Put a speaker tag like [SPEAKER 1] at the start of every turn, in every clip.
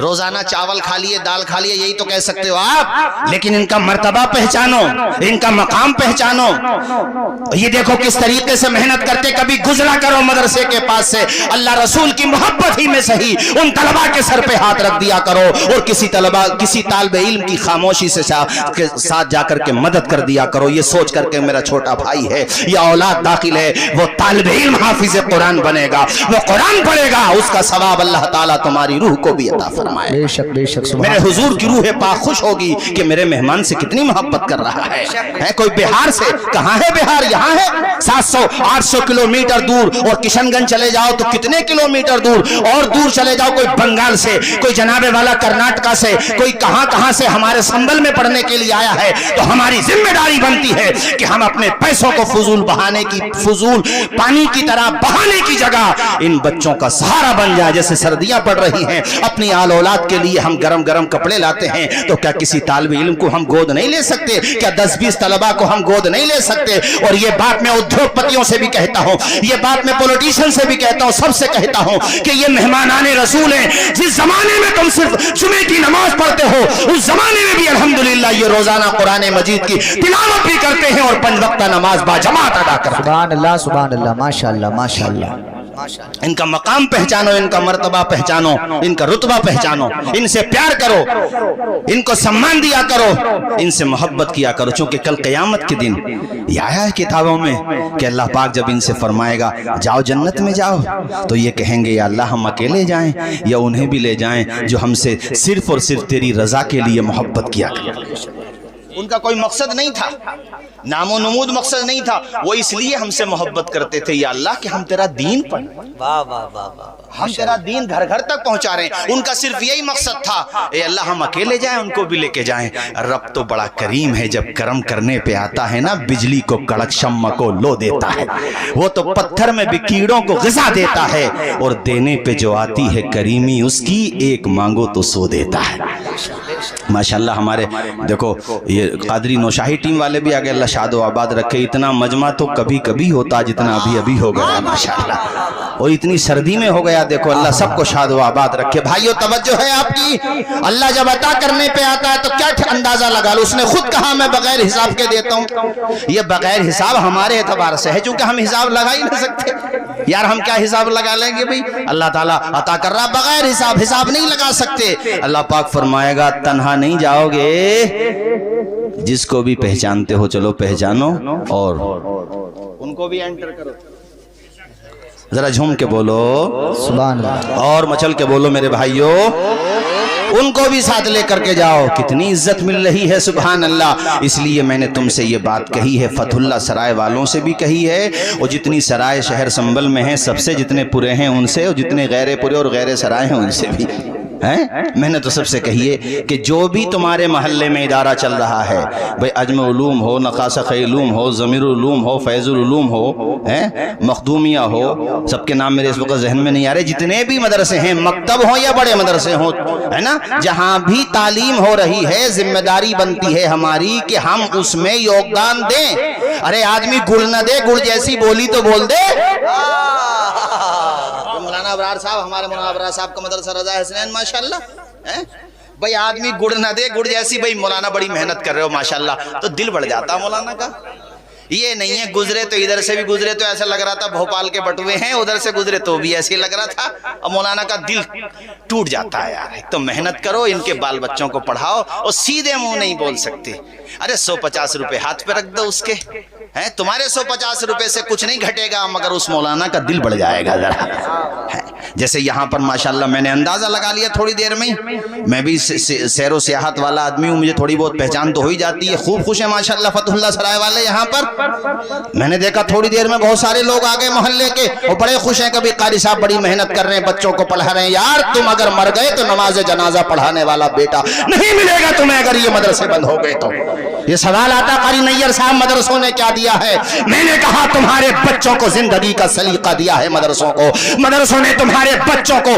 [SPEAKER 1] روزانہ چاول کھا لیے دال کھا لیے یہی تو کہہ سکتے ہو آپ، لیکن ان کا مرتبہ پہچانو، ان کا مقام پہچانو. یہ دیکھو کس طریقے سے محنت کرتے. کبھی گزرا کرو مدرسے کے پاس سے، اللہ رسول کی محبت ہی میں صحیح ان طلباء کے سر پہ ہاتھ رکھ دیا کرو، اور کسی طالب علم کی خاموشی سے ساتھ جا کر کے مدد کر دیا کرو، یہ سوچ کر کے میرا چھوٹا بھائی ہے یا اولاد داخل ہے، وہ طالب علم حافظ قرآن بنے گا، وہ قرآن پڑھے گا، اس کا ثواب اللہ تعالیٰ تمہاری روح کو بھی عطا فرمائے.
[SPEAKER 2] بے شک بے شک.
[SPEAKER 1] میرے حضور کی روح پاک خوش ہوگی کہ میرے مہمان سے کتنی محبت کر رہا ہے. کوئی بہار سے، کہاں ہے بہار؟ یہاں ہے 700-800 کلومیٹر دور. اور کشن گنج چلے جاؤ تو کتنے کلومیٹر دور، اور دور چلے جاؤ کوئی بنگال سے، کوئی جناب والا کرناٹکا سے، کوئی کہاں سے ہمارے سنبل میں پڑھنے کے لیے آیا ہے. تو ہماری ذمہ داری بنتی ہے کہ ہم اپنے پیسوں کو فضول پانی کی طرح بہانے کی جگہ ان بچوں کا سہارا بن جائے. جیسے سردیاں پڑ رہی ہیں، اپنی آل اولاد کے لیے ہم گرم گرم کپڑے لاتے ہیں، تو کیا کسی طالب علم کو ہم گود نہیں لے سکتے؟ کیا 10-20 طلباء کو ہم گود نہیں لے سکتے؟ اور یہ بات میں ادھوگپتیوں سے بھی کہتا ہوں، یہ بات میں پولیٹیشین سے بھی کہتا ہوں، سب سے کہتا ہوں کہ یہ مہمانان رسول ہیں. جس زمانے میں تم صرف جمعے کی نماز پڑھتے ہو، اس زمانے میں بھی الحمدللہ یہ روزانہ قرآن مجید کی تلاوت بھی کرتے ہیں اور 5 وقتہ نماز باجماعت ادا کرتے ہیں.
[SPEAKER 2] سبحان اللہ سبحان اللہ. ماشاءاللہ ماشاءاللہ.
[SPEAKER 1] ان کا مقام پہچانو، ان کا مرتبہ پہچانو، ان کا رتبہ پہچانو، ان سے پیار کرو، ان کو سمان دیا کرو، ان سے محبت کیا کرو. چونکہ کل قیامت کے دن یہ آیا ہے کتابوں میں کہ اللہ پاک جب ان سے فرمائے گا جاؤ جنت میں جاؤ، تو یہ کہیں گے یا اللہ ہم اکیلے جائیں یا انہیں بھی لے جائیں جو ہم سے صرف اور صرف تیری رضا کے لیے محبت کیا کریں. ان کا کوئی مقصد نہیں تھا، نام و نمود مقصد نہیں تھا، وہ اس لیے ہم سے محبت کرتے تھے یا اللہ کہ ہم تیرا دین پڑھیں،
[SPEAKER 2] واہ واہ واہ واہ.
[SPEAKER 1] ہم تیرا دین گھر گھر تک پہنچا رہے ہیں. ان کا صرف یہی مقصد تھا اے اللہ ہم اکیلے جائیں ان کو بھی لے کے جائیں. رب تو بڑا کریم ہے، جب کرم کرنے پہ آتا ہے نا، بجلی کو کڑک شمع کو لو دیتا ہے. وہ تو پتھر میں بھی کیڑوں کو غذا دیتا ہے، اور دینے پہ جو آتی ہے کریمی اس کی، ایک مانگو تو سو دیتا ہے. ماشاءاللہ ہمارے دیکھو یہ قادری نوشاہی ٹیم والے بھی آگے اللہ شاد و آباد رکھے. اتنا مجمع تو کبھی کبھی ہوتا جتنا ابھی ہو گیا ماشاءاللہ، اور اتنی سردی میں ہو گیا. دیکھو اللہ سب کو شاد و آباد رکھے. بھائیو توجہ ہے آپ کی، اللہ جب عطا کرنے پہ آتا ہے تو کیا اندازہ لگا لو. اس نے خود کہا میں بغیر حساب کے دیتا ہوں. یہ بغیر حساب ہمارے اعتبار سے ہے، چونکہ ہم حساب لگا ہی نہیں سکتے. یار ہم کیا حساب لگا لیں گے بھائی؟ اللہ تعالیٰ عطا کر رہا بغیر حساب نہیں لگا سکتے. اللہ پاک فرمائے گا تنہا نہیں جاؤ گے، جس کو بھی پہچانتے ہو چلو پہچانو اور ان کو بھی انٹر کرو. ذرا جھوم کے بولو
[SPEAKER 2] سبحان اللہ،
[SPEAKER 1] اور مچل کے بولو میرے بھائیو، ان کو بھی ساتھ لے کر کے جاؤ. کتنی عزت مل رہی ہے سبحان اللہ. اس لیے میں نے تم سے یہ بات کہی ہے، فتح اللہ سرائے والوں سے بھی کہی ہے، اور جتنی سرائے شہر سنبل میں ہیں سب سے، جتنے پورے ہیں ان سے، اور جتنے غیر پورے اور غیر سرائے ہیں ان سے بھی. میں نے تو سب سے کہیے کہ جو بھی تمہارے محلے میں ادارہ چل رہا ہے، بھئی عجم علوم ہو، نقاشق علوم ہو، ضمیر علوم ہو، فیض العلوم ہو، مخدومیہ ہو، سب کے نام میرے اس وقت ذہن میں نہیں آ رہے، جتنے بھی مدرسے ہیں، مکتب ہوں یا بڑے مدرسے ہوں، ہے نا، جہاں بھی تعلیم ہو رہی ہے ذمہ داری بنتی ہے ہماری کہ ہم اس میں یوگدان دیں. ارے آدمی گڑ نہ دے، گڑ جیسی بولی تو بول دے. مولانا ابرار صاحب، ہمارے مولانا ابرار صاحب کا مدرسہ رضا حسنین ماشاءاللہ، بھئی آدمی گڑ نہ دے، گڑ جیسی، بھئی مولانا بڑی محنت کر رہے ہو ماشاءاللہ، تو دل بڑھ جاتا مولانا کا. یہ نہیں ہے گزرے تو ادھر سے بھی گزرے تو ایسا لگ رہا تھا بھوپال کے بٹوے ہیں، ادھر سے گزرے تو بھی ایسے لگ رہا تھا. اب مولانا کا دل ٹوٹ جاتا ہے یار. ایک تو محنت کرو، ان کے بال بچوں کو پڑھاؤ، اور سیدھے منہ نہیں بول سکتے. ارے 150 روپے ہاتھ پہ رکھ دو اس کے، تمہارے 150 روپے سے کچھ نہیں گھٹے گا، مگر اس مولانا کا دل بڑھ جائے گا ذرا. جیسے یہاں پر ماشاءاللہ میں نے اندازہ لگا لیا تھوڑی دیر میں، میں بھی سیر و سیاحت والا آدمی ہوں، مجھے تھوڑی بہت پہچان تو ہو ہی جاتی ہے. خوب خوش ہیں ماشاءاللہ فتح اللہ سرائے والے یہاں پر. میں نے دیکھا تھوڑی دیر میں بہت سارے لوگ آ گئے محلے کے، اور بڑے خوش ہیں. کبھی قاری صاحب بڑی محنت کر رہے ہیں، بچوں کو پڑھا رہے ہیں. یار تم اگر مر گئے تو نماز جنازہ پڑھانے والا بیٹا نہیں ملے گا تمہیں اگر یہ مدرسے بند ہو گئے تو. یہ سوال آتا قاری نیّر صاحب مدرسوں نے کیا دیا ہے؟ میں نے کہا تمہارے بچوں کو زندگی کا سلیقہ دیا ہے مدرسوں کو. مدرسوں نے تمہارے بچوں کو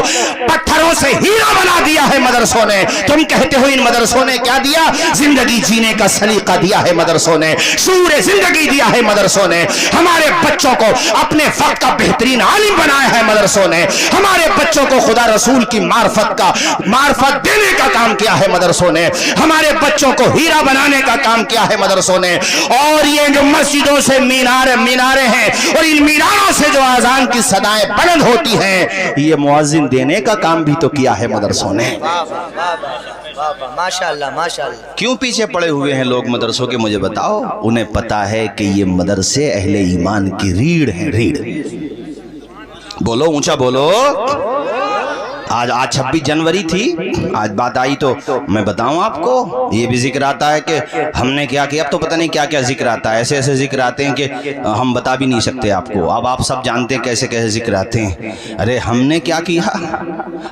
[SPEAKER 1] پتھروں سے ہیرا بنا دیا ہے مدرسوں نے. تم کہتے ہو ان مدرسوں نے کیا دیا؟ زندگی جینے کا سلیقہ دیا ہے مدرسوں نے، شعور زندگی دیا ہے مدرسوں نے, ہمارے بچوں کو اپنے وقت کا بہترین عالم بنایا ہے مدرسوں نے, ہمارے بچوں کو خدا رسول کی معرفت دینے کا کام کیا ہے مدرسوں نے, ہمارے بچوں کو ہیرا بنانے کا کام کیا ہے مدرسوں نے. اور یہ جو مسجدوں سے میناریں ہیں اور ان میناروں سے جو اذان کی صدائیں بلند ہوتی ہیں, یہ مؤذن دینے کا کام بھی تو کیا ہے مدرسوں نے.
[SPEAKER 2] ماشاءاللہ ماشاءاللہ.
[SPEAKER 1] کیوں پیچھے پڑے ہوئے ہیں لوگ مدرسوں کے, مجھے بتاؤ. انہیں پتا ہے کہ یہ مدرسے اہل ایمان کی ریڑھ ہیں, ریڑھ. بولو, اونچا بولو. آج 26 جنوری تھی, آج بات آئی تو میں بتاؤں آپ کو, یہ بھی ذکر آتا ہے کہ ہم نے کیا کیا. اب تو پتہ نہیں کیا کیا ذکر آتا ہے, ایسے ایسے ذکر آتے ہیں کہ ہم بتا بھی نہیں سکتے آپ کو. اب آپ سب جانتے ہیں کیسے کیسے ذکر آتے ہیں. ارے ہم نے کیا کیا,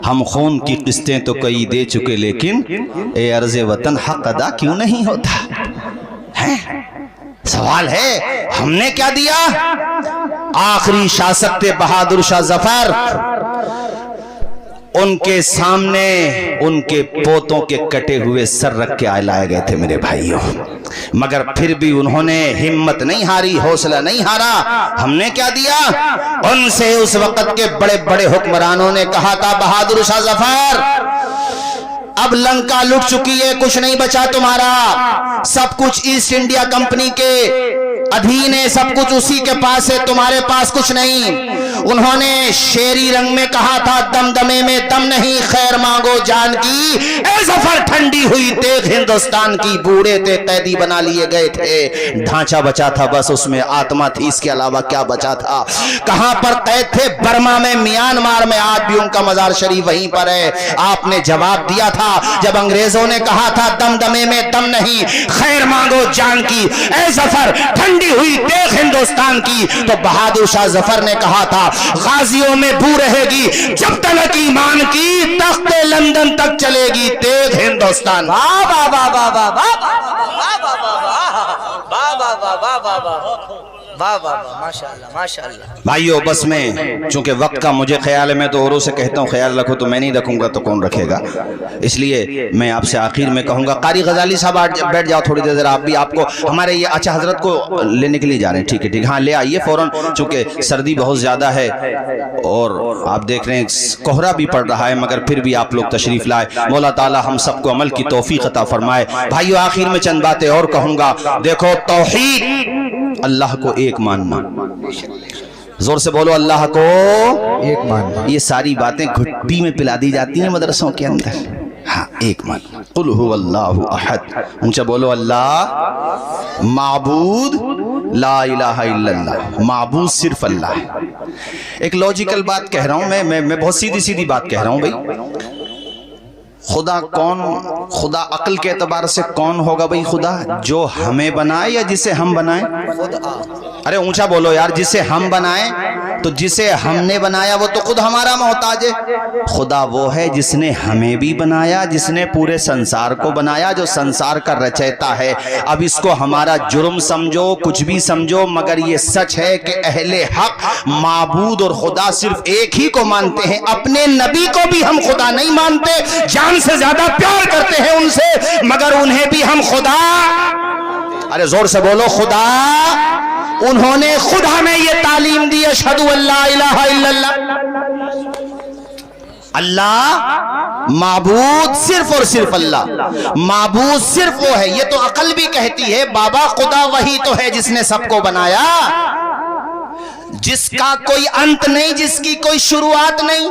[SPEAKER 1] ہم خون کی قسطیں تو کئی دے چکے, لیکن اے عرض وطن حق ادا کیوں نہیں ہوتا ہے. سوال ہے ہم نے کیا دیا. آخری شاہ سکتے بہادر شاہ ظفر, ان کے سامنے ان کے پوتوں کے کٹے ہوئے سر رکھ کے لائے گئے تھے میرے بھائیوں, مگر پھر بھی انہوں نے ہمت نہیں ہاری, حوصلہ نہیں ہارا. ہم نے کیا دیا, ان سے اس وقت کے بڑے بڑے حکمرانوں نے کہا تھا بہادر شاہ ظفر اب لنکا لٹ چکی ہے, کچھ نہیں بچا تمہارا, سب کچھ ایسٹ انڈیا کمپنی کے ادھین ہے, سب کچھ اسی کے پاس ہے, تمہارے پاس کچھ نہیں. انہوں نے شیری رنگ میں کہا تھا دمدمے میں دم نہیں, خیر مانگو جان کی, اے ظفر ٹھنڈی ہوئی تیغ ہندوستان کی, بوڑھے تھے قیدی بنا لیے گئے تھے, ڈھانچہ بچا تھا بس, اس میں آتما تھی, اس کے علاوہ کیا بچا تھا. کہاں پر قید تھے, برما میں, میانمار میں, آج بھی ان کا مزار شریف وہیں پر ہے. آپ نے جواب دیا تھا جب انگریزوں نے کہا تھا دمدمے میں دم نہیں, خیر مانگو جان کی, اے ظفر ٹھنڈی ہوئی تیغ ہندوستان کی, تو بہادر شاہ ظفر نے کہا تھا غازیوں میں بو رہے گی جب تلک ایمان کی, تخت لندن تک چلے گی تیغ ہندوستان. بھائیو بس میں چونکہ وقت کا مجھے خیال ہے, میں تو اوروں سے کہتا ہوں خیال رکھو, تو میں نہیں رکھوں گا تو کون رکھے گا. اس لیے میں آپ سے آخر میں کہوں گا, قاری غزالی صاحب بیٹھ جاؤ تھوڑی دیر, آپ بھی, آپ کو ہمارے یہ اچھا حضرت کو لینے کے لیے جا رہے ہیں. ٹھیک ہے ٹھیک, ہاں لے آئیے فوراً, چونکہ سردی بہت زیادہ ہے اور آپ دیکھ رہے ہیں کوہرا بھی پڑ رہا ہے, مگر پھر بھی آپ لوگ تشریف لائے. مولا تعالی ہم سب کو عمل کی توفیق عطا فرمائے. بھائیو آخر میں چند باتیں اور کہوں گا. دیکھو توحید, اللہ کو ایک ماننا, زور سے بولو اللہ کو
[SPEAKER 2] ایک ماننا.
[SPEAKER 1] یہ ساری باتیں گھٹی میں پلا دی جاتی ہیں مدرسوں کے اندر. ہاں ایک ماننا, قل هو اللہ احد, اونچا بولو اللہ معبود لا الہ الا اللہ, معبود صرف اللہ ہے. ایک لوجیکل بات کہہ رہا ہوں میں بہت سیدھی بات کہہ رہا ہوں بھائی. خدا کون, خدا عقل کے اعتبار سے کون ہوگا بھائی خدا, جو ہمیں بنائے یا جسے ہم بنائیں. ارے اونچا بولو یار, جسے ہم بنائیں, تو جسے ہم نے بنایا وہ تو خود ہمارا محتاج ہے. خدا وہ ہے جس نے ہمیں بھی بنایا, جس نے پورے سنسار کو بنایا, جو سنسار کا رچیتا ہے. اب اس کو ہمارا جرم سمجھو, کچھ بھی سمجھو, مگر یہ سچ ہے کہ اہل حق معبود اور خدا صرف ایک ہی کو مانتے ہیں. اپنے نبی کو بھی ہم خدا نہیں مانتے, جان سے زیادہ پیار کرتے ہیں ان سے, مگر انہیں بھی ہم خدا, ارے زور سے بولو خدا, انہوں نے خود ہمیں یہ تعلیم دی, اشہدو ان لا الہ الا اللہ. اللہ معبود صرف اور صرف اللہ, معبود صرف وہ ہے. یہ تو عقل بھی کہتی ہے بابا خدا وہی تو ہے جس نے سب کو بنایا, جس کا کوئی انت نہیں, جس کی کوئی شروعات نہیں.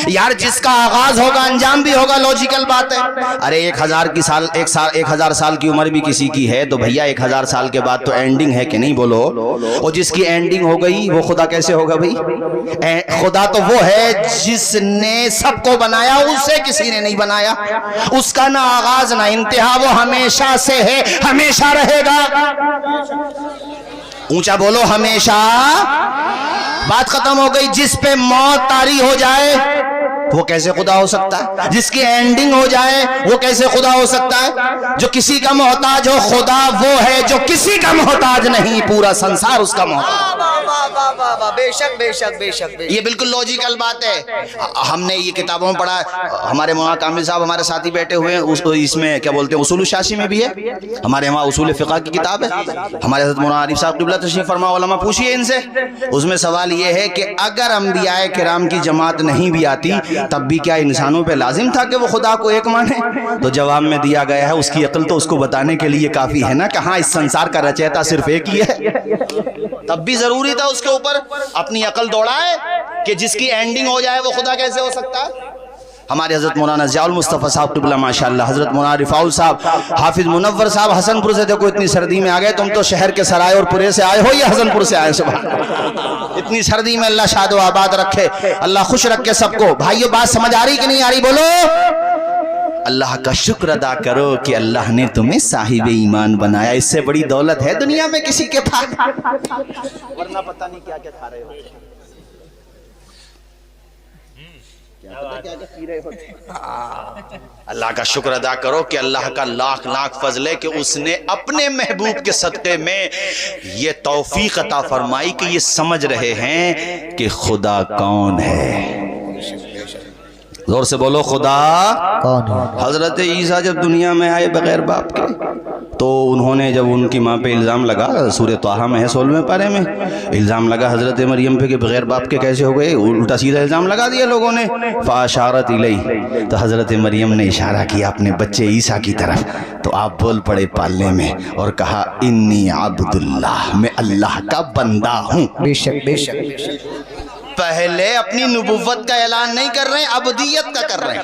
[SPEAKER 1] یار جس کا آغاز ہوگا انجام بھی ہوگا, لوجیکل بات ہے. ارے 1000 سال کی عمر بھی کسی کی ہے تو بھیا 1000 سال کے بعد تو اینڈنگ ہے کہ نہیں, بولو. اور جس کی اینڈنگ ہو گئی وہ خدا کیسے ہوگا بھائی. خدا تو وہ ہے جس نے سب کو بنایا, اسے کسی نے نہیں بنایا, اس کا نہ آغاز نہ انتہا, وہ ہمیشہ سے ہے, ہمیشہ رہے گا. اونچا بولو ہمیشہ. بات ختم ہو گئی. جس پہ موت طاری ہو جائے وہ کیسے خدا ہو سکتا ہے؟ جس کی اینڈنگ ہو جائے وہ کیسے خدا ہو سکتا ہے؟ جو کسی کا محتاج ہو، خدا وہ ہے جو کسی کا محتاج نہیں، پورا سنسار اس کا محتاج۔
[SPEAKER 2] بے شک بے شک بے شک بے شک۔
[SPEAKER 1] یہ بالکل لوجیکل بات ہے۔ ہم نے یہ کتابوں میں پڑھا، ہمارے مولانا کامل صاحب ہمارے ساتھی بیٹھے ہوئے ہیں، اس میں کیا بولتے ہیں اصول الشاشی میں بھی ہے، ہمارے وہاں اصول فقہ کی کتاب ہے، ہمارے حضرت مولانا عارف صاحب قبلہ تشریف فرما، علماء پوچھئے ان سے۔ اس میں سوال یہ ہے کہ اگر انبیاء کرام کی جماعت نہیں بھی آتی تب بھی کیا انسانوں پہ لازم تھا کہ وہ خدا کو ایک مانے؟ تو جواب میں دیا گیا ہے اس کی عقل تو اس کو بتانے کے لیے کافی ہے نا کہ ہاں اس سنسار کا رچیتا صرف ایک ہی ہے، تب بھی ضروری تھا اس کے اوپر اپنی عقل دوڑائے کہ جس کی اینڈنگ ہو جائے وہ خدا کیسے ہو سکتا ہے؟ ہمارے حضرت مولانا ضیاء المصطفیٰ صاحب قبلہ ماشاءاللہ، حضرت مولانا رفاعل صاحب، حافظ منور صاحب حسن پور سے، دیکھو اتنی سردی میں آگئے، تم تو شہر کے سرائے اور پورے سے آئے ہو یا حسن پور سے آئے؟ سبحان اللہ، اتنی سردی میں اللہ شاد و آباد رکھے، اللہ خوش رکھے سب کو۔ بھائیو بات سمجھ آ رہی کہ نہیں آ رہی؟ بولو۔ اللہ کا شکر ادا کرو کہ اللہ نے تمہیں صاحب ایمان بنایا، اس سے بڑی دولت ہے دنیا میں کسی کے پاس؟ ورنہ پتہ نہیں کیا کیا کھا رہے ہوتے، اللہ کا شکر ادا کرو کہ اللہ کا لاکھ لاکھ فضل ہے کہ اس نے اپنے محبوب کے صدقے میں یہ توفیق عطا فرمائی کہ یہ سمجھ رہے ہیں کہ خدا کون ہے۔ زور سے بولو، خدا
[SPEAKER 2] کون ہے؟
[SPEAKER 1] حضرت عیسیٰ جب دنیا میں آئے بغیر باپ کے تو انہوں نے جب ان کی ماں پہ الزام لگا، سورہ طٰہٰ میں ہے 16ویں پارے میں، الزام لگا حضرت مریم پہ کہ بغیر باپ کے کیسے ہو گئے، الٹا سیدھا الزام لگا دیا لوگوں نے، فاشارت الیہ، تو حضرت مریم نے اشارہ کیا اپنے بچے عیسیٰ کی طرف، تو آپ بول پڑے پالنے میں اور کہا انی عبد اللہ، میں اللہ کا بندہ ہوں۔
[SPEAKER 2] بے شک بے شک بے شک۔
[SPEAKER 1] پہلے اپنی نبوت کا اعلان نہیں کر رہے ہیں، عبدیت کا کر رہے ہیں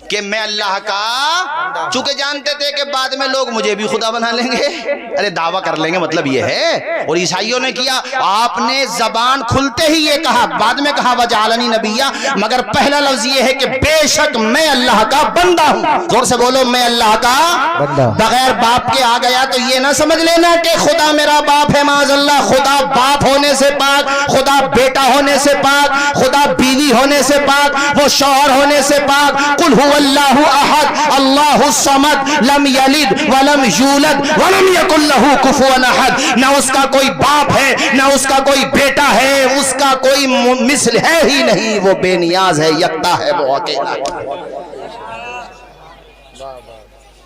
[SPEAKER 1] کہ میں اللہ کا، چونکہ جانتے تھے کہ بعد میں لوگ مجھے بھی خدا بنا لیں گے، ارے دعویٰ کر لیں گے، مطلب یہ ہے۔ اور عیسائیوں نے کیا، آپ نے زبان کھلتے ہی یہ کہا، بعد میں کہا وجعلنی نبیّا، مگر پہلا لفظ یہ ہے کہ بے شک میں اللہ کا بندہ ہوں۔ زور سے بولو، میں اللہ کا
[SPEAKER 2] بندہ۔
[SPEAKER 1] بغیر باپ کے آ گیا تو یہ نہ سمجھ لینا کہ خدا میرا باپ ہے، معاذ اللہ، خدا باپ ہونے سے پاک، خدا بیٹا ہونے سے پاک، خدا بیوی ہونے سے پاک، وہ شوہر ہونے سے پاک۔ قل هو اللہ احد اللہ الصمد لم یلد ولم یولد ولم یکن له کفوا احد، نہ اس کا کوئی باپ ہے نہ اس کا کوئی بیٹا ہے، اس کا کوئی مثل ہے ہی نہیں، وہ بے نیاز ہے، یکتا ہے، وہ اکیلا ہے۔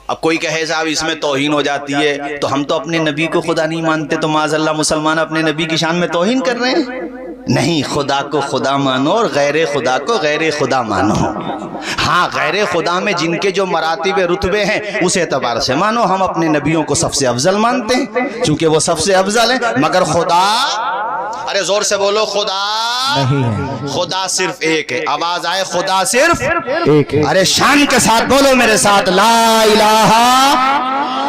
[SPEAKER 1] اب کوئی کہے صاحب اس میں توہین ہو جاتی ہے تو ہم تو اپنے نبی کو خدا نہیں مانتے، تو معاذ اللہ مسلمان اپنے نبی کی شان میں توہین کر رہے ہیں؟ نہیں، خدا کو خدا مانو اور غیر خدا کو غیر خدا مانو۔ ہاں، غیر خدا میں جن کے جو مراتب رتبے ہیں اس اعتبار سے مانو، ہم اپنے نبیوں کو سب سے افضل مانتے ہیں چونکہ وہ سب سے افضل ہیں، مگر خدا، ارے زور سے بولو، خدا
[SPEAKER 2] نہیں ہے،
[SPEAKER 1] خدا صرف ایک ہے۔ آواز آئے، خدا صرف
[SPEAKER 2] ایک ہے۔
[SPEAKER 1] ارے شان کے ساتھ بولو میرے ساتھ، لا الہ،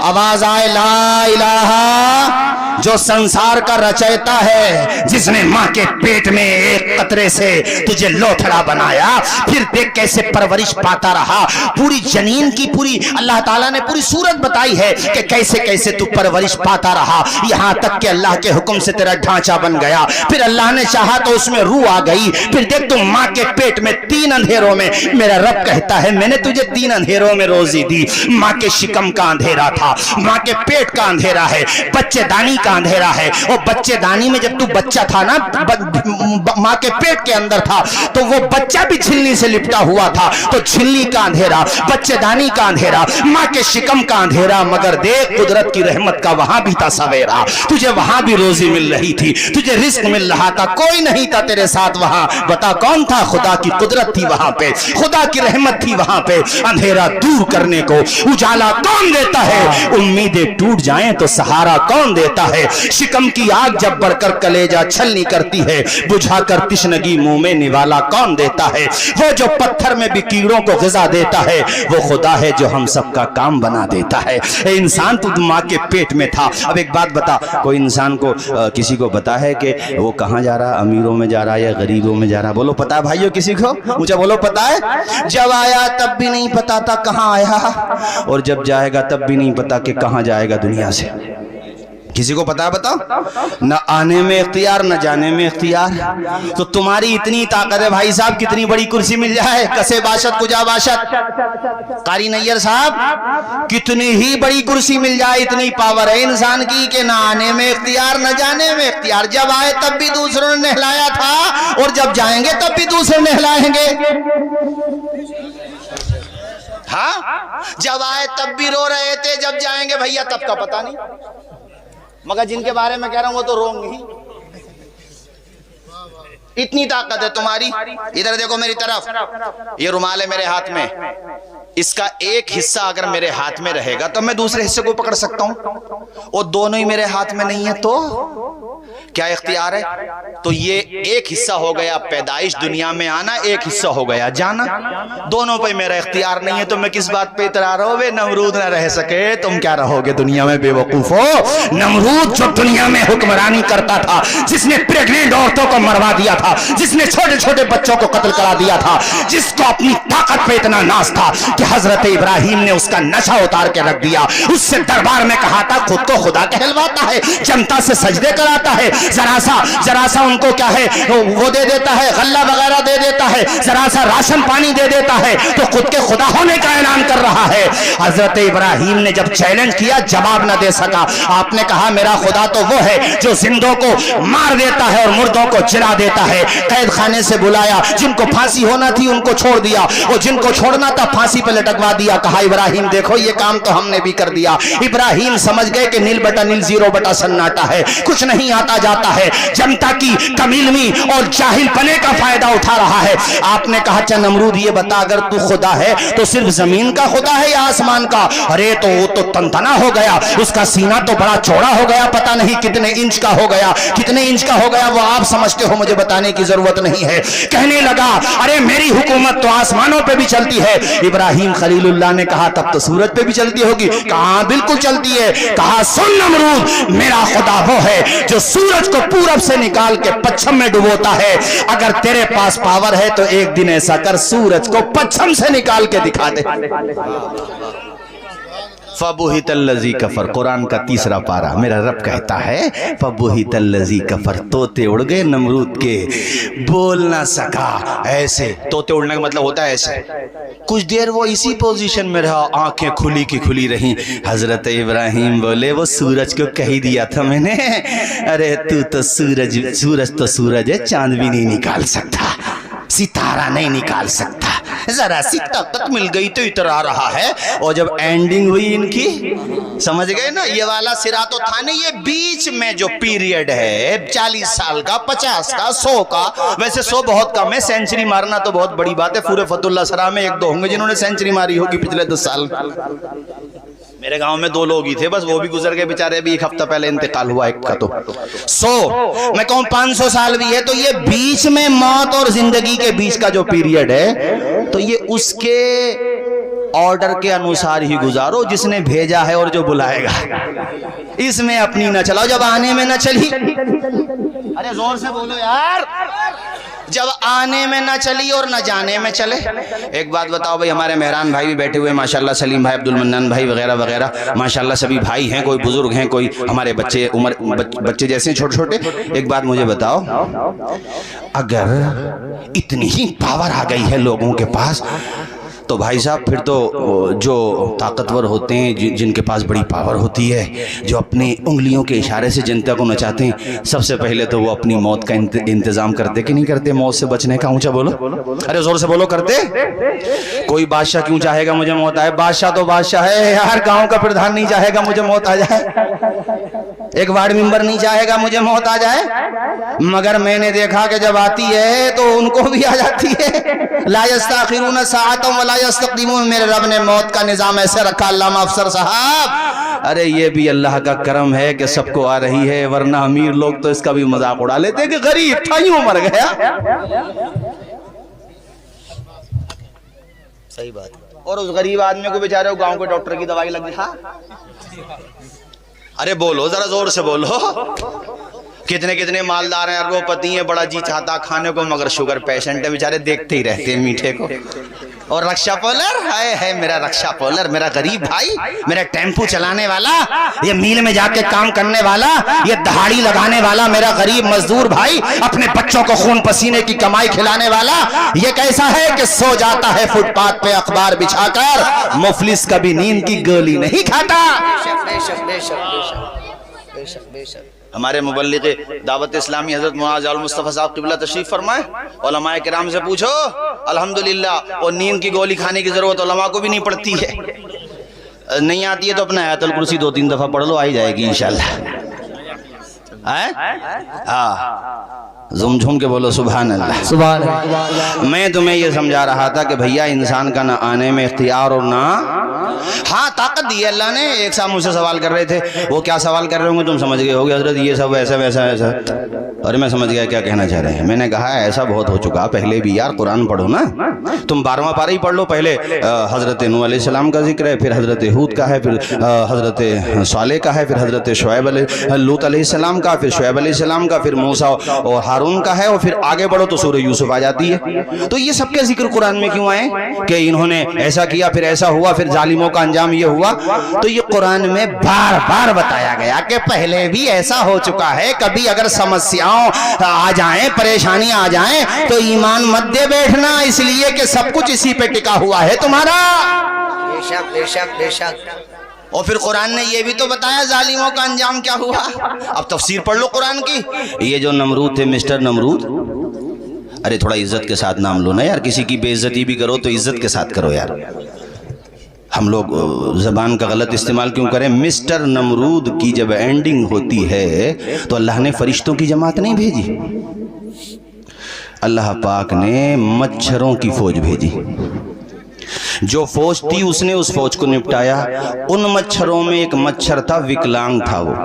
[SPEAKER 1] آواز آئے، لا الہ، جو سنسار کا رچیتا ہے، جس نے ماں کے پیٹ میں ایک قطرے سے تجھے لوتھڑا بنایا، پھر دیکھ کیسے پرورش پاتا رہا، پوری جنین کی پوری اللہ تعالیٰ نے پوری صورت بتائی ہے کہ کیسے کیسے تو پرورش پاتا رہا، یہاں تک کہ اللہ کے حکم سے تیرا ڈھانچہ بن گیا، پھر اللہ نے چاہا تو اس میں روح آ گئی، پھر دیکھ تو ماں کے پیٹ میں 3 اندھیروں میں میرا رب کہتا ہے میں نے تجھے 3 اندھیروں میں روزی دی۔ ماں کے شکم کا اندھیرا تھا، ماں کے پیٹ کا اندھیرا ہے، بچے دانی کا اندھیرا ہے، اور بچے دانی میں جب تو بچہ تھا نا، ماں کے پیٹ کے اندر تھا، تو وہ بچہ بھی جھلنی سے لپٹا ہوا تھا، تو جھلنی کا اندھیرا، بچے دانی کا اندھیرا، ماں کے شکم کا اندھیرا، مگر دیکھ قدرت کی رحمت کا وہاں بھی تھا سویرا، تجھے وہاں بھی روزی مل رہی تھی، تجھے رزق مل رہا تھا، کوئی نہیں تھا تیرے ساتھ وہاں، بتا کون تھا؟ خدا کی قدرت تھی وہاں پہ، خدا کی رحمت تھی وہاں پہ۔ اندھیرا دور کرنے کو اجالا کون دیتا ہے؟ امیدیں ٹوٹ جائیں تو سہارا کون دیتا ہے؟ شکم کی آگ جب بڑھ کر کلیجہ چھلنی کرتی ہے، بجھا کر تشنگی منہ میں نوالا کون دیتا ہے؟ وہ جو پتھر میں بھی کیڑوں کو غذا دیتا ہے، وہ خدا ہے جو ہم سب کا کام بنا دیتا ہے۔ اے انسان، تو ماں کے پیٹ میں تھا۔ اب ایک بات بتا، کوئی انسان کو کسی کو پتا ہے کہ وہ کہاں جا رہا، امیروں میں جا رہا یا غریبوں میں جا رہا؟ بولو پتا ہے بھائیو کسی کو؟ مجھے بولو پتا ہے؟ جب آیا تب بھی نہیں پتا تھا کہاں آیا، اور جب جائے گا تب بھی نہیں پتا کہ کہاں جائے گا دنیا سے۔ کسی کو پتا ہے بتاؤ؟ نہ آنے میں اختیار نہ جانے میں اختیار. تو تمہاری اتنی طاقت ہے بھائی صاحب, کتنی بڑی کرسی مل جائے, کسے باشد کجا باشد. قاری نیر صاحب, کتنی ہی بڑی کرسی مل جائے, اتنی پاور ہے انسان کی کہ نہ آنے میں اختیار نہ جانے میں اختیار. جب آئے تب بھی دوسروں نے نہلایا تھا, اور جب جائیں گے تب بھی دوسرے نہلائیں گے. ہاں, جب آئے تب بھی رو رہے تھے, جب جائیں گے بھیا تب کا پتہ نہیں. مگر جن کے بارے میں کہہ رہا ہوں وہ تو رونگ ہی. اتنی طاقت ہے تمہاری. ادھر دیکھو میری طرف, یہ رومال ہے میرے ہاتھ میں, اس کا ایک حصہ اگر میرے ہاتھ میں رہے گا تو میں دوسرے حصے کو پکڑ سکتا ہوں, اور دونوں ہی میرے ہاتھ میں نہیں ہے تو کیا اختیار ہے؟ تو یہ ایک حصہ ہو گیا پیدائش, دنیا میں آنا, ایک حصہ ہو گیا جانا. دونوں پہ میرا اختیار نہیں ہے, تو میں کس بات پہ اترا رہا ہوں؟ نمرود نہ رہ سکے, تم کیا رہو گے دنیا میں بے وقوف ہو. نمرود جو دنیا میں حکمرانی کرتا تھا, جس نے پریگننٹ عورتوں کو مروا دیا تھا, جس نے چھوٹے چھوٹے بچوں کو قتل کرا دیا تھا, جس کو اپنی طاقت پہ اتنا ناز تھا کہ حضرت ابراہیم نے اس کا نشہ اتار کے رکھ دیا. اس سے دربار میں کہا تھا خود کو خدا کہلواتا ہے, جنتا سے سجدے کراتا ہے, ذرا سا ان کو کیا ہے وہ دے دیتا ہے, غلہ وغیرہ دے دیتا ہے, ذرا سا راشن پانی دے دیتا ہے, تو خود کے خدا ہونے کا اعلان کر رہا ہے. حضرت ابراہیم نے جب چیلنج کیا جواب نہ دے سکا. آپ نے کہا میرا خدا تو وہ ہے جو زندوں کو مار دیتا ہے اور مردوں کو جلا دیتا ہے. قید خانے سے بلایا, جن کو پھانسی ہونا تھی ان کو چھوڑ دیا, اور جن کو چھوڑنا تھا پھانسی پہ لٹکوا دیا. کہا ابراہیم دیکھو یہ کام تو ہم نے بھی کر دیا. ابراہیم سمجھ گئے کہ نیل بٹا نیل, زیرو بٹا سناٹا ہے, کچھ نہیں آتا جاتا ہے, جنتا کی کمیلمی اور جاہل پنے کا فائدہ اٹھا رہا ہے. آپ نے کہا اچھا نمرود یہ بتا, اگر تو خدا ہے تو صرف زمین کا خدا ہے یا آسمان کا؟ ارے تو وہ تو تنتنا ہو گیا, اس کا سینہ تو بڑا چوڑا ہو گیا, پتہ نہیں کتنے انچ کا ہو گیا, کتنے انچ کا ہو گیا وہ آپ سمجھتے ہو, مجھے بتانے کی ضرورت نہیں ہے. کہنے لگا ارے میری حکومت تو آسمانوں پہ بھی چلتی ہے. ابراہیم خلیل اللہ نے کہا تب تو سورج پہ بھی چلتی ہوگی. کہاں بالکل چلتی ہے. کہا سن نمرود, میرا خدا وہ ہے جو سورج کو پورب سے نکال کے پچھم میں ڈبوتا ہے. اگر تیرے پاس پاور ہے تو ایک دن ایسا کر سورج کو پچھم سے نکال کے دکھا دے. فَبُهِتَ الَّذِي كَفَرَ, قرآن کا تیسرا پارہ, میرا رب کہتا ہے فَبُهِتَ الَّذِي كَفَرَ, طوطے اڑ گئے نمرود کے, بول نہ سکا. ایسے طوطے اڑنے کا مطلب ہوتا ہے ایسے. کچھ دیر وہ اسی پوزیشن میں رہا, آنکھیں کھلی کی کھلی رہیں. حضرت ابراہیم بولے وہ سورج کو کہی دیا تھا میں نے, ارے تو سورج تو سورج ہے, چاند بھی نہیں نکال سکتا, ستارہ نہیں نکال سکتا. ذرا سی طاقت مل گئی تو اترا رہا ہے. اور جب اینڈنگ ہوئی ان کی, سمجھ گئے نا, یہ والا سرا تو تھا نہیں, یہ بیچ میں جو پیریڈ ہے 40 سال کا, 50 کا, 100 کا. ویسے 100 بہت کم ہے, سینچری مارنا تو بہت بڑی بات ہے. پورے فتح اللہ سرا میں 1-2 ہوں گے جنہوں نے سینچری ماری ہوگی پچھلے 10 سال. میرے گاؤں میں 2 لوگ ہی تھے بس, وہ بھی گزر گئے بیچارے, ابھی 1 ہفتہ پہلے انتقال ہوا ایک کا. تو 100 میں کہوں 500 سال بھی ہے, تو یہ بیچ میں موت اور زندگی کے بیچ کا جو پیریڈ ہے, تو یہ اس کے آرڈر کے انوسار ہی گزارو جس نے بھیجا ہے اور جو بلائے گا. اس میں اپنی نہ چلاؤ. جب آنے میں نہ چلی, ارے زور سے بولو یار, جب آنے میں نہ چلی اور نہ جانے میں چلے. ایک بات بتاؤ بھائی, ہمارے مہران بھائی بھی بیٹھے ہوئے ماشاءاللہ, سلیم بھائی, عبد المنان بھائی وغیرہ وغیرہ, ماشاءاللہ سبھی بھائی ہیں, کوئی بزرگ ہیں, کوئی ہمارے بچے عمر بچے جیسے ہیں چھوٹے چھوٹے. ایک بات مجھے بتاؤ, اگر اتنی ہی پاور آ گئی ہے لوگوں کے پاس, تو بھائی صاحب پھر تو جو طاقتور ہوتے ہیں, جن کے پاس بڑی پاور ہوتی ہے, جو اپنی انگلیوں کے اشارے سے جنتا کو نچاتے ہیں, سب سے پہلے تو وہ اپنی موت کا انتظام کرتے کہ نہیں کرتے؟ موت سے بچنے کا, اونچا بولو, ارے زور سے بولو, کرتے. کوئی بادشاہ کیوں چاہے گا مجھے موت آئے؟ بادشاہ تو بادشاہ ہے, ہر گاؤں کا پردھان نہیں چاہے گا مجھے موت آ جائے, ایک وارڈ ممبر نہیں چاہے گا مجھے موت آ جائے. مگر میں نے دیکھا کہ جب آتی ہے تو ان کو بھی آ جاتی ہے. لا یستاخرون ساعۃ ولا یستقدمون. میرے رب نے موت کا نظام ایسے رکھا, علامہ افسر صاحب, ارے یہ بھی اللہ کا کرم ہے کہ سب کو آ رہی ہے, ورنہ امیر لوگ تو اس کا بھی مذاق اڑا لیتے کہ غریب تھا یوں مر گیا.
[SPEAKER 2] صحیح بات.
[SPEAKER 1] اور اس غریب آدمی کو بیچارے گاؤں کے ڈاکٹر کی دوائی لگ گئی. ارے بولو ذرا زور سے بولو. کتنے مالدار ہیں, اربوں پتی ہیں, بڑا جی چاہتا کھانے کو, مگر شوگر پیشنٹ ہے, بیچارے دیکھتے ہی رہتے ہیں میٹھے کو. اور رکشا پولر ہے میرا رکشا پولر، میرا غریب بھائی، میرا ٹیمپو چلانے والا، یہ میل میں جا کے کام کرنے والا، یہ دہاڑی لگانے والا میرا غریب مزدور بھائی، اپنے بچوں کو خون پسینے کی کمائی کھلانے والا، یہ کیسا ہے کہ سو جاتا ہے فٹ پاتھ پہ اخبار بچھا کر، مفلس کبھی نیند کی گولی نہیں کھاتا۔
[SPEAKER 2] بے شک بے شک بے شک بے شک بے شک۔
[SPEAKER 1] ہمارے مبلغ دعوت اسلامی حضرت معاذ المصطفیٰ صاحب قبلہ تشریف فرمائے، علماء کرام سے پوچھو، الحمدللہ اور نیند کی گولی کھانے کی ضرورت علماء کو بھی نہیں پڑتی ہے، نہیں آتی ہے تو اپنا آیت الکرسی 2-3 دفعہ پڑھ لو، آئی جائے گی انشاءاللہ۔ زم جھم کے بولو سبحان اللہ
[SPEAKER 2] سبحان اللہ۔
[SPEAKER 1] میں تمہیں یہ سمجھا رہا تھا کہ بھیا انسان کا نہ آنے میں اختیار اور نہ ہاں طاقت دی ہے اللہ نے۔ ایک صاحب مجھ سے سوال کر رہے تھے، وہ کیا سوال کر رہے ہوں گے تم سمجھ گئے ہوگے، حضرت یہ سب ایسا ویسا ایسا، اور میں سمجھ گیا کیا کہنا چاہ رہے ہیں۔ میں نے کہا ایسا بہت ہو چکا، پہلے بھی یار قرآن پڑھو نا، تم 12واں پارہ ہی پڑھ لو، پہلے حضرت نوح علیہ السلام کا ذکر ہے، پھر حضرت ہود کا ہے، پھر حضرت صالح کا ہے، پھر حضرت لوط علیہ السلام کا، پھر شعیب علیہ السلام کا، پھر موسیٰ اور ہارون کا ہے، اور پھر آگے بڑھو تو سورہ یوسف آ جاتی ہے۔ تو یہ سب کے ذکر قرآن میں کیوں آئے کہ انہوں نے ایسا کیا، پھر ایسا ہوا، پھر ظالموں کا انجام یہ ہوا؟ تو یہ قرآن میں بار بار بتایا گیا کہ پہلے بھی ایسا ہو چکا ہے، کبھی اگر سمسیاؤں آ جائیں، پریشانیاں آ جائیں تو ایمان مت دے بیٹھنا، اس لیے کہ سب کچھ اسی پہ ٹکا ہوا ہے تمہارا۔
[SPEAKER 2] بے شک بے شک بے شک۔
[SPEAKER 1] اور پھر قرآن نے یہ بھی تو بتایا ظالموں کا انجام کیا ہوا۔ اب تفسیر پڑھ لو قرآن کی۔ یہ جو نمرود تھے، مسٹر نمرود، ارے تھوڑا عزت کے ساتھ نام لو نا یار، کسی کی بے عزتی بھی کرو تو عزت کے ساتھ کرو یار، ہم لوگ زبان کا غلط استعمال کیوں کریں۔ مسٹر نمرود کی جب اینڈنگ ہوتی ہے تو اللہ نے فرشتوں کی جماعت نہیں بھیجی، اللہ پاک نے مچھروں کی فوج بھیجی۔ جو فوج تھی اس نے اس فوج کو نپٹایا۔ ان مچھروں میں ایک مچھر تھا، وکلانگ تھا وہ۔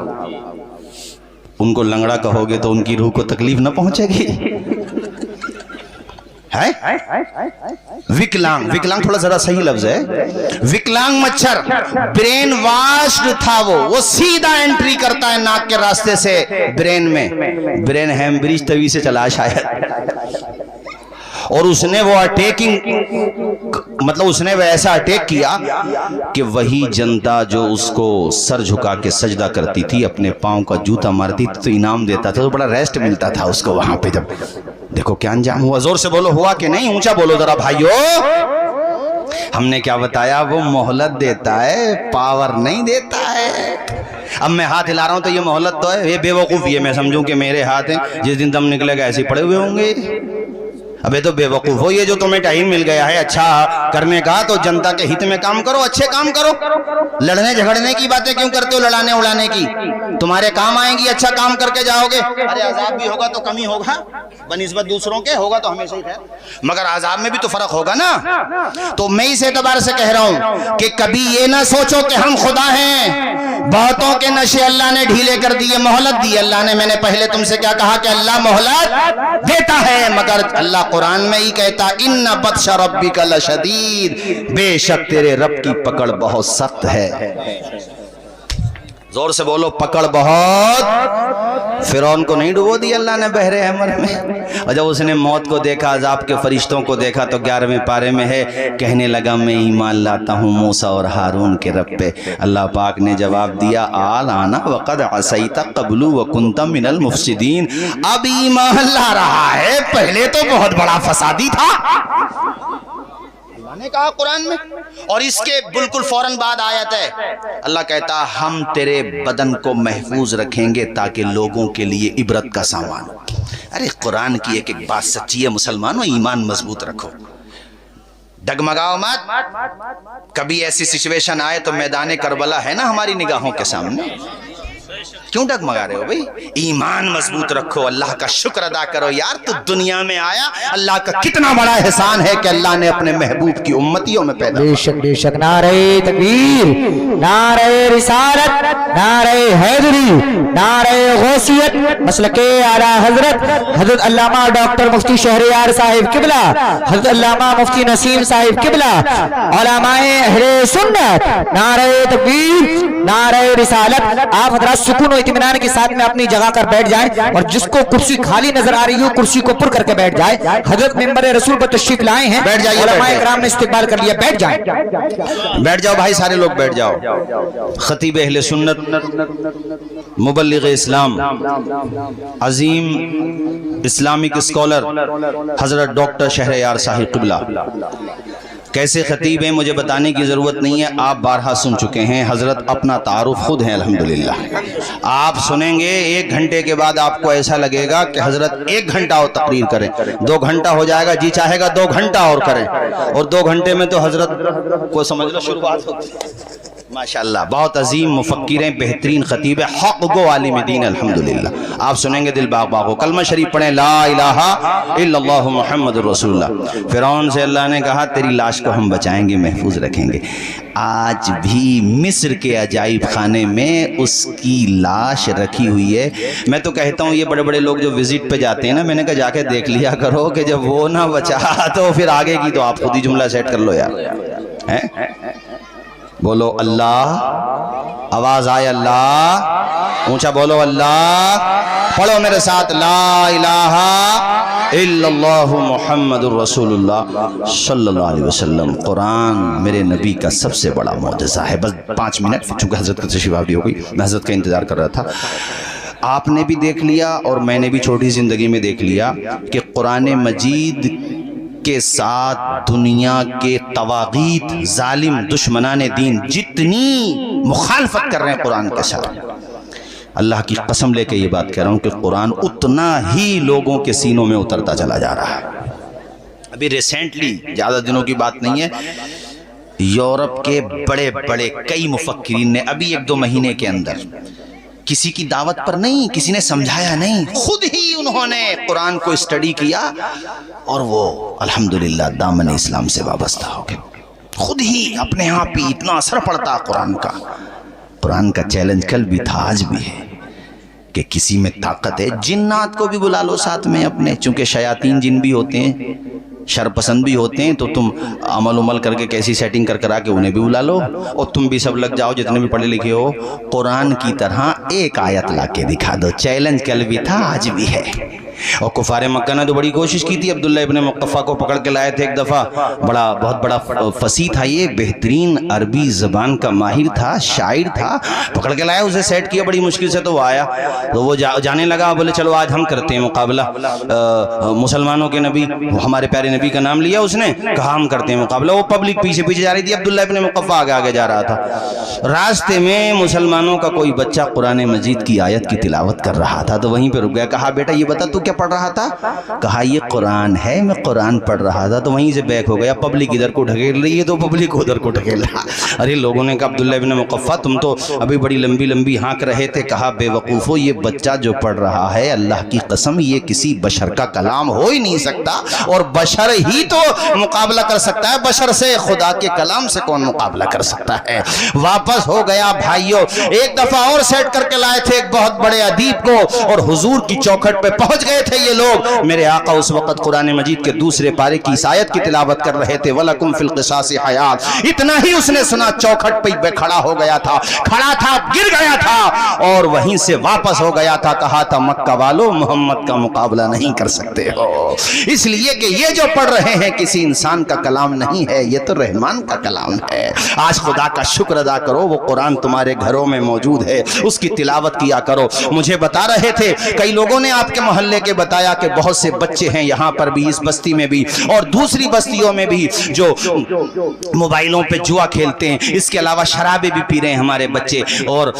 [SPEAKER 1] ان کو لنگڑا کہو گے تو ان کی روح کو تکلیف نہ پہنچے گی؟ وکلانگ، وکلانگ تھوڑا ذرا صحیح لفظ ہے، وکلانگ مچھر، برین واشڈ تھا وہ سیدھا انٹری کرتا ہے ناک کے راستے سے برین میں، برین ہیمبریج طوی سے چلا شاید، اور اس نے وہ اٹیکنگ، مطلب اس نے وہ ایسا اٹیک کیا کہ وہی جنتا جو اس کو سر جھکا کے سجدہ کرتی تھی، اپنے پاؤں کا جوتا مارتی تھی تو انعام دیتا تھا، تو بڑا ریسٹ ملتا تھا اس کو وہاں پہ۔ جب دیکھو کیا انجام ہوا، زور سے بولو ہوا کہ نہیں، اونچا بولو ذرا بھائیو۔ ہم نے کیا بتایا، وہ مہلت دیتا ہے، پاور نہیں دیتا ہے۔ اب میں ہاتھ ہلا رہا ہوں تو یہ مہلت تو ہے، یہ بے وقوف، یہ میں سمجھوں کہ میرے ہاتھ ہیں، جس دن دم نکلے گا ایسے پڑے ہوئے ہوں گے۔ ابے تو بے وقوف ہو، یہ جو تمہیں ٹائم مل گیا ہے اچھا کرنے کا تو جنتا کے ہت میں کام کرو، اچھے کام کرو، لڑنے جھگڑنے کی باتیں کیوں کرتے ہو، لڑانے اڑانے کی؟ تمہارے کام آئیں گی، اچھا کام کر کے جاؤ گے۔ ارے عذاب بھی ہوگا تو کمی ہوگا بنسبت دوسروں کے، ہوگا تو ہمیشہ ہی ہے، مگر عذاب میں بھی تو فرق ہوگا نا۔ تو میں اس اعتبار سے کہہ رہا ہوں کہ کبھی یہ نہ سوچو کہ ہم خدا ہیں۔ بہتوں کے نشے اللہ نے ڈھیلے کر دیے، مہلت دی اللہ نے۔ میں نے پہلے تم سے کیا کہا کہ اللہ مہلت دیتا ہے، مگر اللہ قرآن میں ہی کہتا ان بطش ربک لشدید، بے شک تیرے رب کی پکڑ بہت سخت ہے۔ زور سے بولو پکڑ بہت۔ فرعون کو نہیں ڈبو دی اللہ نے بحر احمر میں، اور جب اس نے موت کو دیکھا، عذاب کے فرشتوں کو دیکھا تو 11ویں پارے میں ہے، کہنے لگا میں ایمان لاتا ہوں موسیٰ اور ہارون کے رب پہ۔ اللہ پاک نے جواب دیا آلآن وقد عصیت قبل وکنت من المفسدین، اب ایمان لا رہا ہے، پہلے تو بہت بڑا فسادی تھا۔ نے کہا قرآن میں، اور اس کے بالکل فوراً بعد آیت ہے، اللہ کہتا ہم تیرے بدن کو محفوظ رکھیں گے تاکہ لوگوں کے لیے عبرت کا سامان ہو۔ ارے قرآن کی ایک ایک بات سچی ہے مسلمانوں، ایمان مضبوط رکھو، ڈگمگاؤ مت۔ کبھی ایسی سچویشن آئے تو میدان کربلا ہے نا ہماری نگاہوں کے سامنے، کیوں ڈگمگا رہے ہو بھئی؟ ایمان مضبوط رکھو، اللہ کا شکر ادا کرو۔ یار تو دنیا میں آیا، اللہ کا کتنا بڑا احسان ہے کہ اللہ نے اپنے محبوب کی امتیوں میں پیدا
[SPEAKER 2] بے شک بے شک۔ نعرہ تکبیر، نعرہ رسالت، نعرہ حیدری، نعرہ غوثیت، مسلک اعلیٰ حضرت حضرت علامہ ڈاکٹر مفتی شہریار صاحب قبلہ، حضرت علامہ مفتی نسیم صاحب قبلہ، علماء اہل سنت، نعرہ تکبیر، نعرہ رسالت۔ آپ حضرات سکون و و اطمینان کے ساتھ میں اپنی جگہ کر بیٹھ جائیں, اور جس کو کرسی خالی نظر آ رہی ہو کرسی کو پر کر کے بیٹھ جائے. حضرت منبر رسول پر تشریف لائے ہیں,
[SPEAKER 1] بیٹھ جائیے,
[SPEAKER 2] علماء کرام نے استقبال کر لیا, بیٹھ جائیں.
[SPEAKER 1] بیٹھ جاؤ بھائی, سارے لوگ بیٹھ جاؤ. خطیب اہل سنت, مبلغ اسلام, عظیم اسلامک اسکالر حضرت ڈاکٹر شہریار صاحب قبلہ. کیسے خطیب ہیں مجھے بتانے کی ضرورت نہیں ہے, آپ بارہا سن چکے ہیں. حضرت اپنا تعارف خود ہیں الحمدللہ. آپ سنیں گے 1 گھنٹے کے بعد آپ کو ایسا لگے گا کہ حضرت 1 گھنٹہ اور تقریر کریں. 2 گھنٹہ ہو جائے گا, جی چاہے گا 2 گھنٹہ اور کریں, اور 2 گھنٹے میں تو حضرت کو سمجھ لو شروعات ہوتی ہے. ماشاءاللہ بہت عظیم مفکر ہیں, بہترین خطیب ہے, حق گو عالم دین الحمدللہ. آپ سنیں گے دل باغ باغ ہو. کلمہ شریف پڑھیں, لا الہ الا اللہ محمد رسول اللہ. فرعون سے اللہ نے کہا تیری لاش کو ہم بچائیں گے, محفوظ رکھیں گے. آج بھی مصر کے عجائب خانے میں اس کی لاش رکھی ہوئی ہے. میں تو کہتا ہوں یہ بڑے بڑے لوگ جو وزٹ پہ جاتے ہیں نا, میں نے کہا جا کے دیکھ لیا کرو کہ جب وہ نہ بچا تو پھر آگے کی تو آپ خود ہی جملہ سیٹ کر لو یار. بولو اللہ, آواز آئے اللہ, اونچا بولو اللہ. پڑھو میرے ساتھ, لا الہ الا اللہ محمد الرسول اللہ صلی اللہ علیہ وسلم. قرآن میرے نبی کا سب سے بڑا معجزہ ہے. بس 5 منٹ, چونکہ حضرت کا تشریف آوری ہو گئی, میں حضرت کا انتظار کر رہا تھا. آپ نے بھی دیکھ لیا اور میں نے بھی چھوٹی زندگی میں دیکھ لیا کہ قرآن مجید کے ساتھ دنیا کے طواغیت, ظالم دشمنان دین جتنی مخالفت کر رہے ہیں قرآن کے ساتھ, اللہ کی قسم لے کے یہ بات کہہ رہا ہوں کہ قرآن اتنا ہی لوگوں کے سینوں میں اترتا چلا جا رہا ہے. ابھی ریسنٹلی, زیادہ دنوں کی بات نہیں ہے, یورپ کے بڑے بڑے کئی مفکرین نے ابھی 1-2 مہینے کے اندر, کسی کی دعوت پر نہیں, کسی نے سمجھایا نہیں, خود ہی انہوں نے قرآن کو اسٹڈی کیا اور وہ الحمدللہ دامن اسلام سے وابستہ ہو گئے. خود ہی اپنے آپ ہی اتنا اثر پڑتا قرآن کا. قرآن کا چیلنج کل بھی تھا, آج بھی ہے کہ کسی میں طاقت ہے. جنات کو بھی بلا لو ساتھ میں اپنے, چونکہ شیاطین جن بھی ہوتے ہیں, شر پسند بھی ہوتے ہیں, تو تم عمل کر کے کیسی سیٹنگ کر آ کے انہیں بھی بلا لو, اور تم بھی سب لگ جاؤ جتنے بھی پڑھے لکھے ہو, قرآن کی طرح ایک آیت لا کے دکھا دو. چیلنج کل بھی تھا, آج بھی ہے. اور کفار مکہ نے تو بڑی کوشش کی تھی. عبداللہ ابن مقفع کو پکڑ کے لائے تھے ایک دفعہ, بہت بڑا فصیح تھا, یہ بہترین عربی زبان کا ماہر تھا, شاعر تھا. پکڑ کے لائے, اسے سیٹ کیا بڑی مشکل سے, تو وہ آیا, تو وہ جانے لگا, بولے چلو آج ہم کرتے ہیں مقابلہ. مسلمانوں کے نبی, ہمارے پیارے نبی کا نام لیا اس نے, کہا ہم کرتے ہیں مقابلہ. وہ پبلک پیچھے پیچھے جا رہی تھی, عبداللہ ابن مقفع آگے جا رہا تھا. راستے میں مسلمانوں کا کوئی بچہ قرآن مجید کی آیت کی تلاوت کر رہا تھا, تو وہیں پہ رک گیا. کہا بیٹا یہ بتا تو کیا پڑھ رہا تھا؟ کہا یہ قرآن ہے, میں قرآن پڑھ رہا تھا. تو وہیں سے بیک ہو گیا. پبلک ادھر کو ڈھکیل رہی ہے تو پبلک ادھر کو ڈھکیل رہا. ارے لوگوں نے کہا عبداللہ ابن مقفع تم تو ابھی بڑی لمبی ہانک رہے تھے. کہا بے وقوفو, یہ بچہ جو پڑھ رہا ہے اللہ کی قسم یہ کسی بشر کا کلام ہو ہی نہیں سکتا, اور بشر ہی تو مقابلہ کر سکتا ہے, بشر سے. خدا کے کلام سے کون مقابلہ کر سکتا ہے؟ واپس ہو گیا بھائیو. ایک دفعہ اور سیٹ کر کے لائے تھے ایک بہت بڑے ادیب کو, اور حضور کی چوکھٹ پہ پہنچ گئے تھے یہ لوگ. میرے آقا اس وقت قرآن مجید کے 2 پارے کی اس آیت کی تلاوت کر رہے تھے, وَلَكُمْ فِي الْقِصَاصِ حَيَاةٌ. اتنا ہی اس نے سنا, چوکھٹ پہ کھڑا ہو گیا تھا, کھڑا تھا, گر گیا تھا, اور وہیں سے واپس ہو گیا تھا. کہا تھا مکہ والو, محمد کا مقابلہ نہیں کر سکتے ہو, اس لیے کہ یہ جو پڑھ رہے ہیں کسی انسان کا کلام نہیں ہے, یہ تو رحمان کا کلام ہے. آج خدا کا شکر ادا کرو, وہ قرآن تمہارے گھروں میں موجود ہے, اس کی تلاوت کیا کرو. مجھے بتا رہے تھے کئی لوگوں نے آپ کے محلے کے بتایا کہ بہت سے بچے ہیں یہاں پر بھی, اس بستی میں بھی اور دوسری بستیوں میں بھی, جو موبائلوں پہ جوا کھیلتے ہیں. اس کے علاوہ شرابیں بھی پی رہے ہیں ہمارے بچے, اور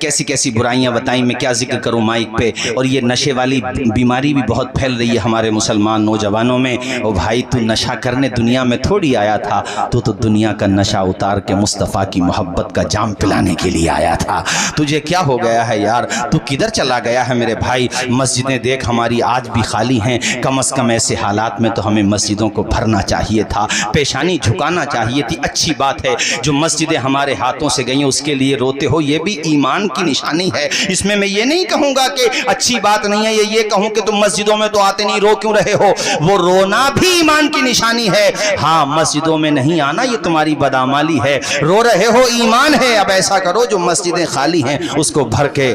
[SPEAKER 1] کیسی برائیاں بتائیں, میں کیا ذکر کروں مائک پہ. اور یہ نشے والی بیماری بھی بہت پھیل رہی ہے ہمارے مسلمان نوجوانوں میں. اور بھائی تو نشہ کرنے دنیا میں تھوڑی آیا تھا, تو دنیا کا نشہ اتار کے مصطفیٰ کی محبت کا جام پلانے کے لیے آیا تھا. تجھے کیا ہو گیا ہے یار, تو کدھر چلا گیا ہے میرے بھائی؟ مسجدیں دیکھ دیکھ ہماری آج بھی خالی ہیں، کم از کم ایسے حالات میں تو ہمیں مسجدوں کو بھرنا چاہیے تھا، پیشانی جھکانا چاہیے تھی۔ اچھی بات ہے جو مسجدیں ہمارے ہاتھوں سے گئیں اس کے لیے روتے ہو، یہ بھی ایمان کی نشانی ہے۔ اس میں یہ نہیں کہوں گا کہ اچھی بات نہیں ہے، یہ کہوں کہ تم مسجدوں میں تو آتے نہیں، رو کیوں رہے ہو؟ وہ رونا بھی ایمان کی نشانی ہے۔ ہاں مسجدوں میں نہیں آنا یہ تمہاری بدعمالی ہے، رو رہے ہو ایمان ہے۔ اب ایسا کرو جو مسجدیں خالی ہیں اس کو بھر کے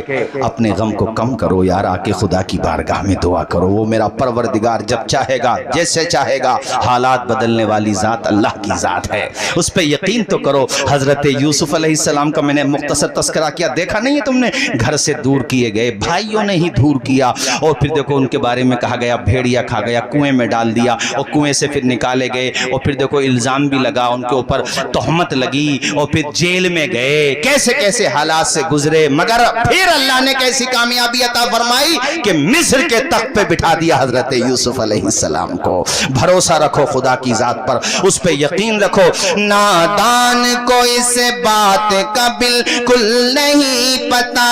[SPEAKER 1] اپنے غم کو کم کرو یار، آ کے خدا کی بارگاہ میں دعا کرو۔ وہ میرا پروردگار جب چاہے گا جیسے چاہے گا، حالات بدلنے والی ذات اللہ کی ذات ہے، اس پہ یقین تو کرو۔ حضرت یوسف علیہ السلام کا میں نے مختصر تذکرہ کیا، دیکھا نہیں ہے تم نے؟ گھر سے دور کیے گئے، بھائیوں نے ہی دور کیا، اور پھر دیکھو ان کے بارے میں کہا گیا بھیڑیا کھا گیا، کنویں میں ڈال دیا، اور کنویں سے پھر نکالے گئے، اور پھر دیکھو الزام بھی لگا ان کے اوپر، تہمت لگی، اور پھر جیل میں گئے، کیسے کیسے حالات سے گزرے، مگر پھر اللہ نے کیسی کامیابی عطا فرمائی کہ مصر کے تخت پہ بٹھا دیا حضرت یوسف علیہ السلام کو۔ بھروسہ رکھو خدا کی ذات پر، اس پہ یقین رکھو۔ نادان کو اس بات کا بالکل نہیں پتا،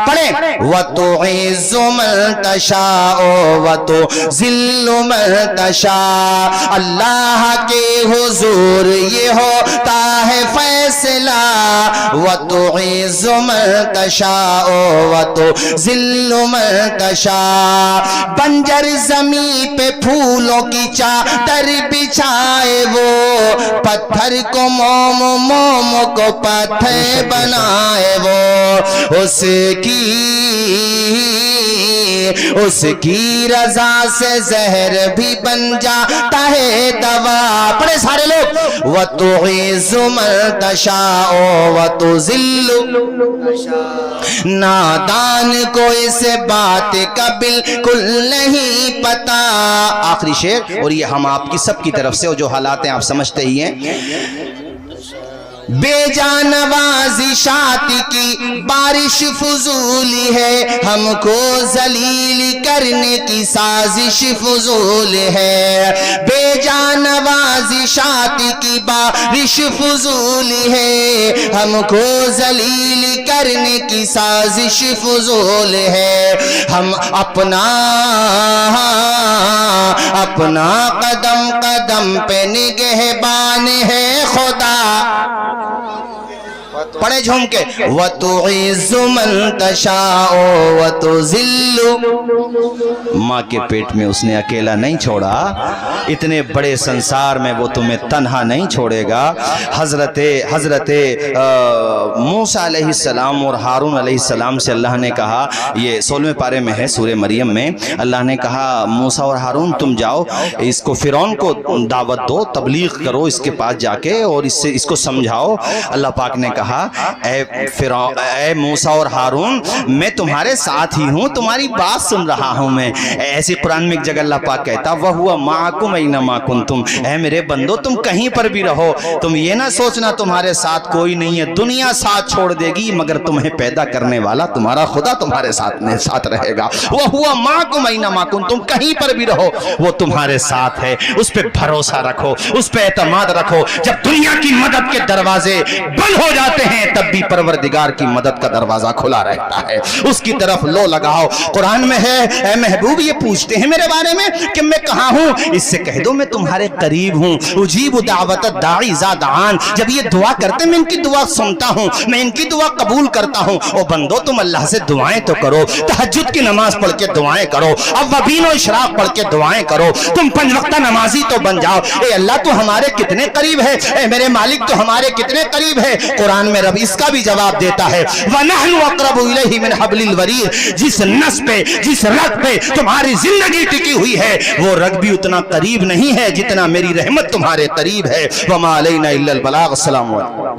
[SPEAKER 1] پڑھیں وَتُعِزُّ مَن تَشَاءُ وَتُذِلُّ مَن تَشَاءُ، اللہ کے حضور یہ ہوتا ہے فیصلہ، وَتُعِزُّ مَن تَشَاءُ وَتُذِلُّ مَن تَشَاءُ، بنجر زمین پہ پھولوں کی چادر بچھائے وہ، پتھر کو موم، موم کو پتھر بنائے وہ، اس کی رضا سے زہر بھی بن جاتا ہے دوا۔ پڑھے سارے لوگ، وَتُعِزُّ مَن تَشَاءُ وَتُذِلُّ، نادان کو اس بات کا بالکل نہیں پتا۔ آخری شعر، اور یہ ہم آپ کی سب کی طرف سے، اور جو حالات ہیں آپ سمجھتے ہی ہیں۔ بے جان نوازشات کی بارش فضول ہے، ہم کو ذلیل کرنے کی سازش فضول ہے، بے جان نوازشات کی بارش فضول ہے، ہم کو ذلیل کرنے کی سازش فضول ہے، ہم اپنا قدم قدم پہ نگہبان ہے خدا۔ پڑھے جھوم کے، وَتُعِزُّ مَن تَشَاءُ وَتُذِلُّ، ماں کے پیٹ میں اس نے اکیلا نہیں چھوڑا، اتنے بڑے سنسار میں وہ تمہیں تنہا نہیں چھوڑے گا۔ حضرت موسیٰ علیہ السلام اور ہارون علیہ السلام سے اللہ نے کہا، یہ 16ویں پارے میں ہے سورہ مریم میں، اللہ نے کہا موسیٰ اور ہارون تم جاؤ، اس کو فرعون کو دعوت دو، تبلیغ کرو اس کے پاس جا کے، اور اس کو سمجھاؤ۔ اللہ پاک نے کہا اے موسیٰ اور ہارون میں تمہارے ساتھ ہی ہوں، تمہاری بات سن رہا ہوں میں۔ ایسی قرآن میں ایک جگہ اللہ پاک کہتا وَهُوَ مَعَكُمْ أَيْنَمَا كُنْتُمْ، اے میرے بندو تم کہیں پر بھی رہو، تم یہ نہ سوچنا تمہارے ساتھ کوئی نہیں ہے، دنیا ساتھ چھوڑ دے گی مگر تمہیں پیدا کرنے والا تمہارا خدا تمہارے ساتھ رہے گا۔ وَهُوَ مَعَكُمْ أَيْنَمَا كُنْتُمْ، کہیں پر بھی رہو وہ تمہارے ساتھ ہے، اس پہ بھروسہ رکھو، اس پہ اعتماد رکھو۔ جب دنیا کی مدد کے دروازے بند ہو جاتے ہیں تب بھی پروردگار کی مدد کا دروازہ کھلا رہتا ہے، اس کی طرف لو لگاؤ۔ قرآن میں ہے اے محبوب یہ پوچھتے ہیں میرے بارے میں کہ میں کہاں ہوں، اس سے کہہ دو میں تمہارے قریب ہوں، اجیب دعوت الداعی اذا دعان، جب یہ دعا کرتے میں ان کی دعا سنتا ہوں، میں ان کی دعا قبول کرتا ہوں۔ او بندو تم اللہ سے دعائیں تو کرو، تہجد کی نماز پڑھ کے دعائیں کرو، اوابین و اشراق پڑھ کے دعائیں کرو، تم 5 وقتہ نمازی تو بن جاؤ۔ اے اللہ تو ہمارے کتنے قریب ہے، اے میرے مالک تو ہمارے کتنے قریب ہے۔ قرآن میں رب اس کا بھی جواب دیتا ہے وَنَحْنُ أَقْرَبُ إِلَيْهِ مِنْ حَبْلِ الْوَرِيدِ، جس نس پہ جس رگ پہ تمہاری زندگی ٹکی ہوئی ہے وہ رگ بھی اتنا قریب نہیں ہے جتنا میری رحمت تمہارے قریب ہے۔ وَمَا عَلَيْنَا إِلَّا الْبَلَاغُ۔ السلام علیکم۔